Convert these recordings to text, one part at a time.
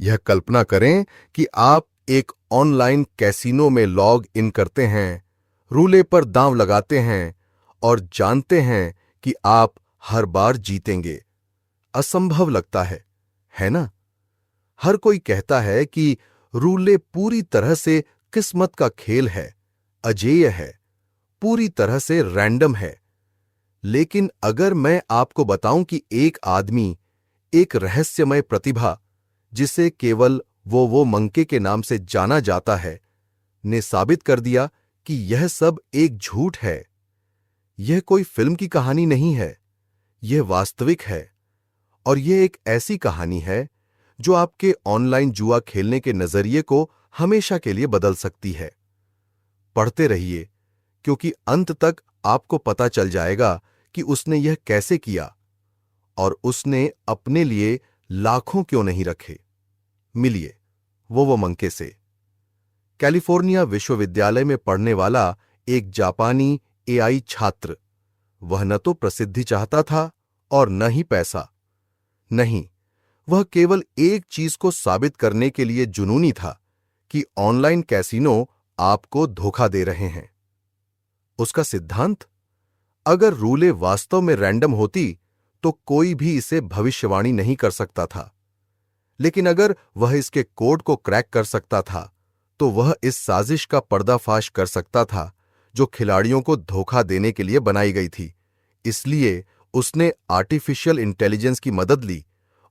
यह कल्पना करें कि आप एक ऑनलाइन कैसीनो में लॉग इन करते हैं, रूले पर दांव लगाते हैं और जानते हैं कि आप हर बार जीतेंगे। असंभव लगता है ना? हर कोई कहता है कि रूले पूरी तरह से किस्मत का खेल है, अजेय है, पूरी तरह से रैंडम है। लेकिन अगर मैं आपको बताऊं कि एक आदमी, एक रहस्यमय प्रतिभा जिसे केवल वो मंके के नाम से जाना जाता है, ने साबित कर दिया कि यह सब एक झूठ है। यह कोई फिल्म की कहानी नहीं है, यह वास्तविक है। और यह एक ऐसी कहानी है जो आपके ऑनलाइन जुआ खेलने के नजरिए को हमेशा के लिए बदल सकती है। पढ़ते रहिए, क्योंकि अंत तक आपको पता चल जाएगा कि उसने यह कैसे किया और उसने अपने लिए लाखों क्यों नहीं रखे। मिलिए वो मंके से। कैलिफोर्निया विश्वविद्यालय में पढ़ने वाला एक जापानी एआई छात्र। वह न तो प्रसिद्धि चाहता था और न ही पैसा। नहीं, वह केवल एक चीज को साबित करने के लिए जुनूनी था कि ऑनलाइन कैसीनो आपको धोखा दे रहे हैं। उसका सिद्धांत, अगर रूले वास्तव में रैंडम होती तो कोई भी इसे भविष्यवाणी नहीं कर सकता था। लेकिन अगर वह इसके कोड को क्रैक कर सकता था तो वह इस साजिश का पर्दाफाश कर सकता था जो खिलाड़ियों को धोखा देने के लिए बनाई गई थी। इसलिए उसने आर्टिफिशियल इंटेलिजेंस की मदद ली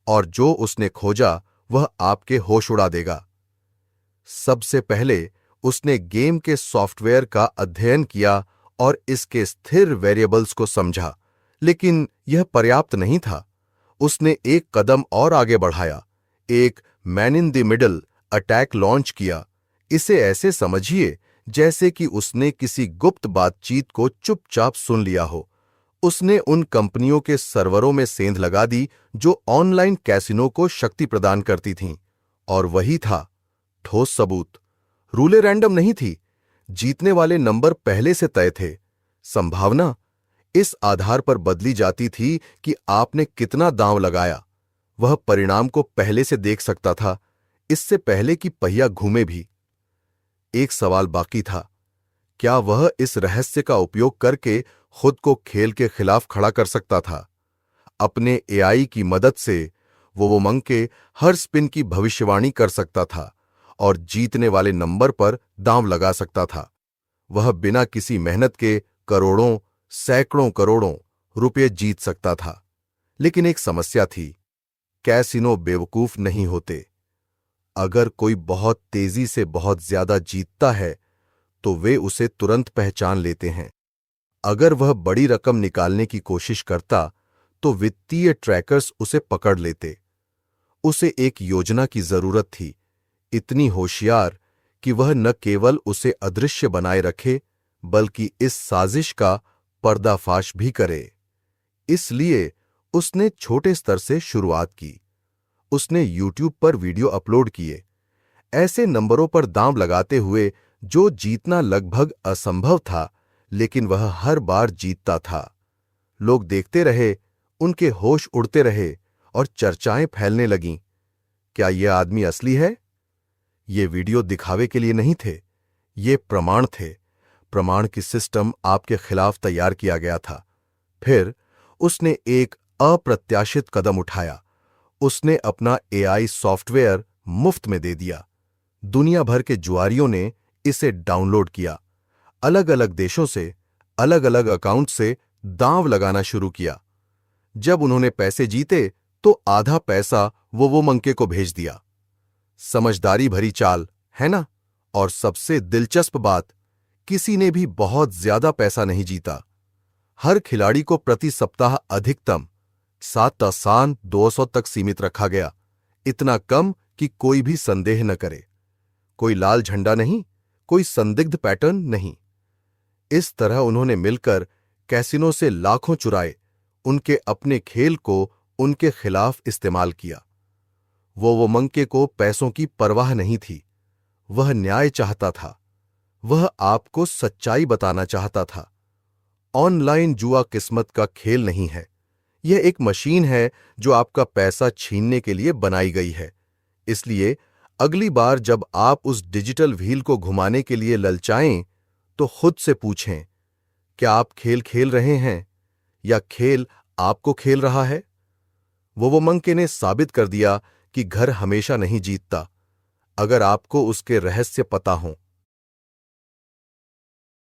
और जो उसने खोजा वह आपके होश उड़ा देगा। सबसे पहले उसने गेम के सॉफ्टवेयर का अध्ययन किया और इसके स्थिर वेरिएबल्स को समझा। लेकिन यह पर्याप्त नहीं था। उसने एक कदम और आगे बढ़ाया, एक man in the middle attack launch किया। इसे ऐसे समझिए जैसे कि उसने किसी गुप्त बातचीत को चुपचाप सुन लिया हो। उसने उन कंपनियों के सर्वरों में सेंध लगा दी जो ऑनलाइन कैसीनो को शक्ति प्रदान करती थीं, और वही था ठोस सबूत। रूले रैंडम नहीं थी, जीतने वाले नंबर पहले से तय थे। संभावना इस आधार पर बदली जाती थी कि आपने कितना दांव लगाया। वह परिणाम को पहले से देख सकता था, इससे पहले कि पहिया घूमे भी। एक सवाल बाकी था, क्या वह इस रहस्य का उपयोग करके खुद को खेल के खिलाफ खड़ा कर सकता था? अपने एआई की मदद से वो मंके हर स्पिन की भविष्यवाणी कर सकता था और जीतने वाले नंबर पर दांव लगा सकता था। वह बिना किसी मेहनत के करोड़ों, सैकड़ों करोड़ों रुपये जीत सकता था। लेकिन एक समस्या थी, कैसीनो बेवकूफ नहीं होते। अगर कोई बहुत तेजी से बहुत ज्यादा जीतता है तो वे उसे तुरंत पहचान लेते हैं। अगर वह बड़ी रकम निकालने की कोशिश करता तो वित्तीय ट्रैकर्स उसे पकड़ लेते। उसे एक योजना की जरूरत थी, इतनी होशियार कि वह न केवल उसे अदृश्य बनाए रखे बल्कि इस साजिश का पर्दाफाश भी करे। इसलिए उसने छोटे स्तर से शुरुआत की। उसने यूट्यूब पर वीडियो अपलोड किए, ऐसे नंबरों पर दांव लगाते हुए जो जीतना लगभग असंभव था, लेकिन वह हर बार जीतता था। लोग देखते रहे, उनके होश उड़ते रहे और चर्चाएं फैलने लगीं। क्या यह आदमी असली है? ये वीडियो दिखावे के लिए नहीं थे, ये प्रमाण थे। प्रमाण की सिस्टम आपके खिलाफ तैयार किया गया था। फिर उसने एक अप्रत्याशित कदम उठाया। उसने अपना एआई सॉफ्टवेयर मुफ्त में दे दिया। दुनिया भर के जुआरियों ने इसे डाउनलोड किया। अलग अलग देशों से, अलग अलग अकाउंट से दांव लगाना शुरू किया। जब उन्होंने पैसे जीते तो आधा पैसा वो मंके को भेज दिया। समझदारी भरी चाल, है ना? और सबसे दिलचस्प बात, किसी ने भी बहुत ज्यादा पैसा नहीं जीता। हर खिलाड़ी को प्रति सप्ताह अधिकतम 7 आसान 200 तक सीमित रखा गया। इतना कम कि कोई भी संदेह न करे। कोई लाल झंडा नहीं, कोई संदिग्ध पैटर्न नहीं। इस तरह उन्होंने मिलकर कैसीनो से लाखों चुराए, उनके अपने खेल को उनके खिलाफ इस्तेमाल किया। वो मंके को पैसों की परवाह नहीं थी। वह न्याय चाहता था। वह आपको सच्चाई बताना चाहता था। ऑनलाइन जुआ किस्मत का खेल नहीं है। यह एक मशीन है जो आपका पैसा छीनने के लिए बनाई गई है। इसलिए अगली बार जब आप उस डिजिटल व्हील को घुमाने के लिए ललचाएं, तो खुद से पूछें, क्या आप खेल खेल रहे हैं या खेल आपको खेल रहा है? वोवोमंके ने साबित कर दिया कि घर हमेशा नहीं जीतता। अगर आपको उसके रहस्य पता हों